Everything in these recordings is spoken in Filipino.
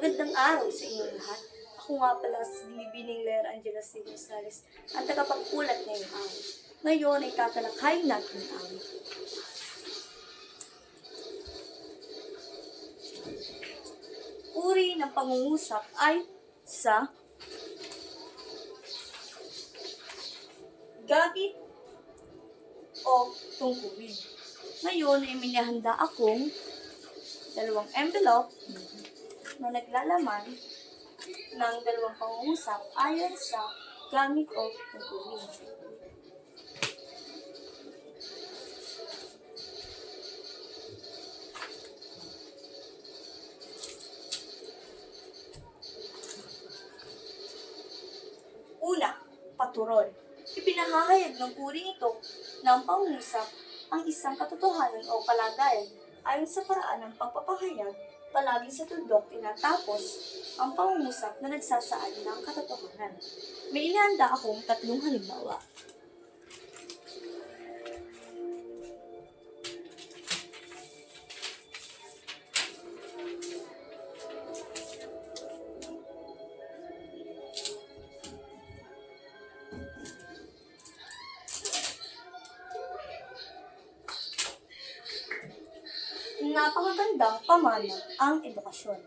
Magandang araw sa inyong lahat. Ako nga pala si Bining Ler Angela C. Gonzales, ang tagapagpulat ngayong araw. Ngayon ay tatalakayin natin ang uri ng pangungusap ay sa gamit o tungkulin. Ngayon ay minahanda akong dalawang envelope na naglalaman ng dalawang pangungusap ayon sa gamit o tungkulin. Una, paturol. Ipinahahayag ng uri ito ng pangungusap ang isang katotohanan o kalagayan ayon sa paraan ng pagpapahayag palagi sa tuldok tinatapos ang pangungusap na nagsasaad ng katotohanan. May inihanda akong 3 halimbawa. Napakagandang pamana ang edukasyon.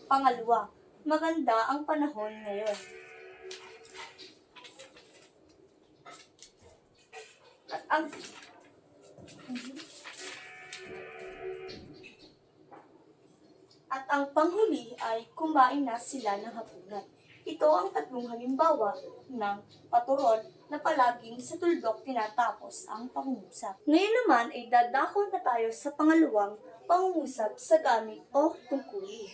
Pangalawa, maganda ang panahon ngayon. At ang panghuli ay kumain na sila ng hapunan. Ito ang 3 halimbawa ng paturol na palaging sa tuldok tinatapos ang pangungusap. Ngayon naman ay dadako na tayo sa pangalawang pangungusap sa gamit o tungkulin.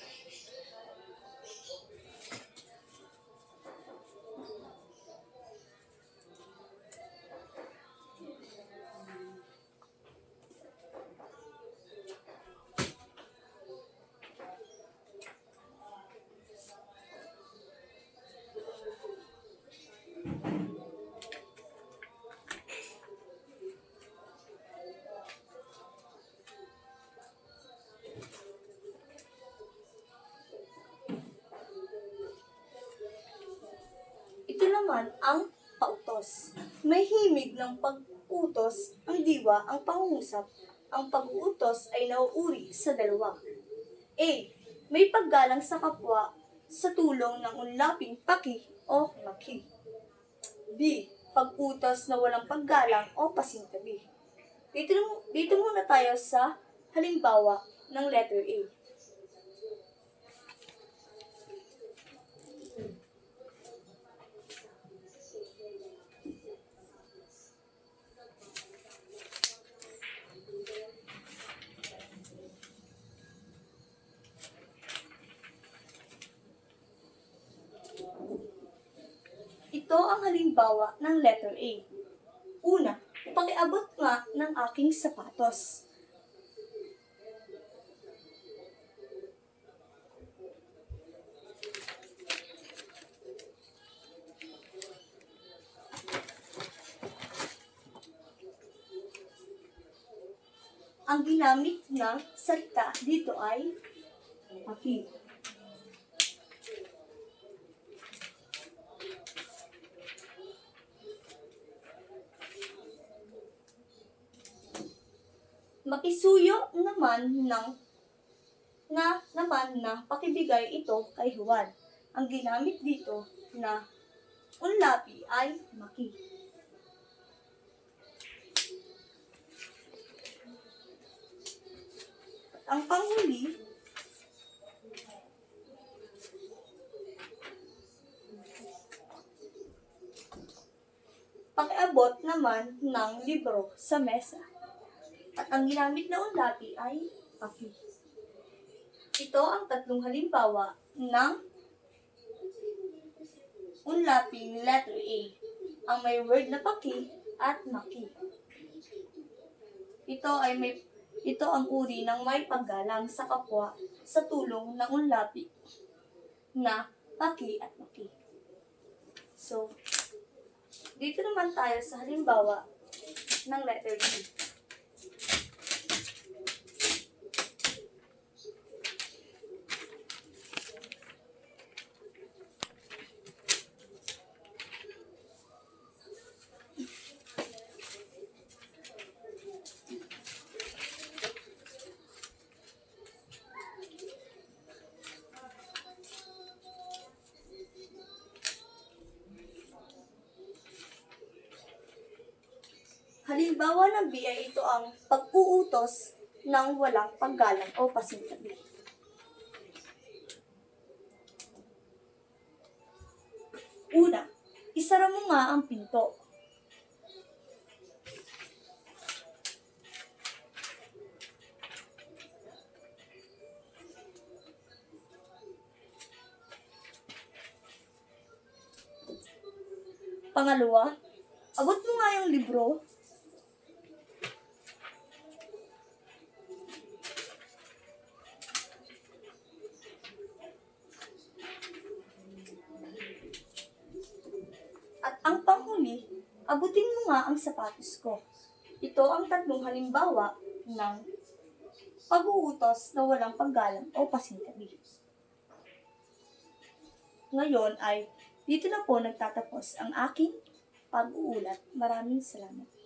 Ito naman ang pautos. May himig ng pag-utos ang diwa ang pangungusap. Ang pag-uutos ay nauuri sa dalawa. A. May paggalang sa kapwa sa tulong ng unlaping paki o maki. B. Pag-utos na walang paggalang o pasintabi. Dito muna tayo sa halimbawa ng letter A. Ito ang halimbawa ng letter A. Una, pakiabot nga ng aking sapatos. Ang ginamit na salita dito ay paki. Makisuyo naman na pakibigay ito kay Juan. Ang ginamit dito na unlapi ay maki. At ang panghuli, pakiabot naman ng libro sa mesa. At ang ginamit na unlapi ay paki. Ito ang 3 halimbawa ng unlaping letter A. Ang may word na paki at maki. Ito ay may Ito ang uri ng may paggalang sa kapwa sa tulong ng unlapi na paki at maki. So, dito naman tayo sa halimbawa ng letter D. Halimbawa ng B ay ito ang pag-uutos ng walang paggalang o pasintabi. Una, isara mo nga ang pinto. Pangalawa, abot mo nga yung libro. At ang panghuli, abutin mo nga ang sapatos ko. Ito ang tatlong halimbawa ng pag-uutos na walang paggalang o pasintabi. Ngayon ay dito na po nagtatapos ang aking pag-uulat. Maraming salamat.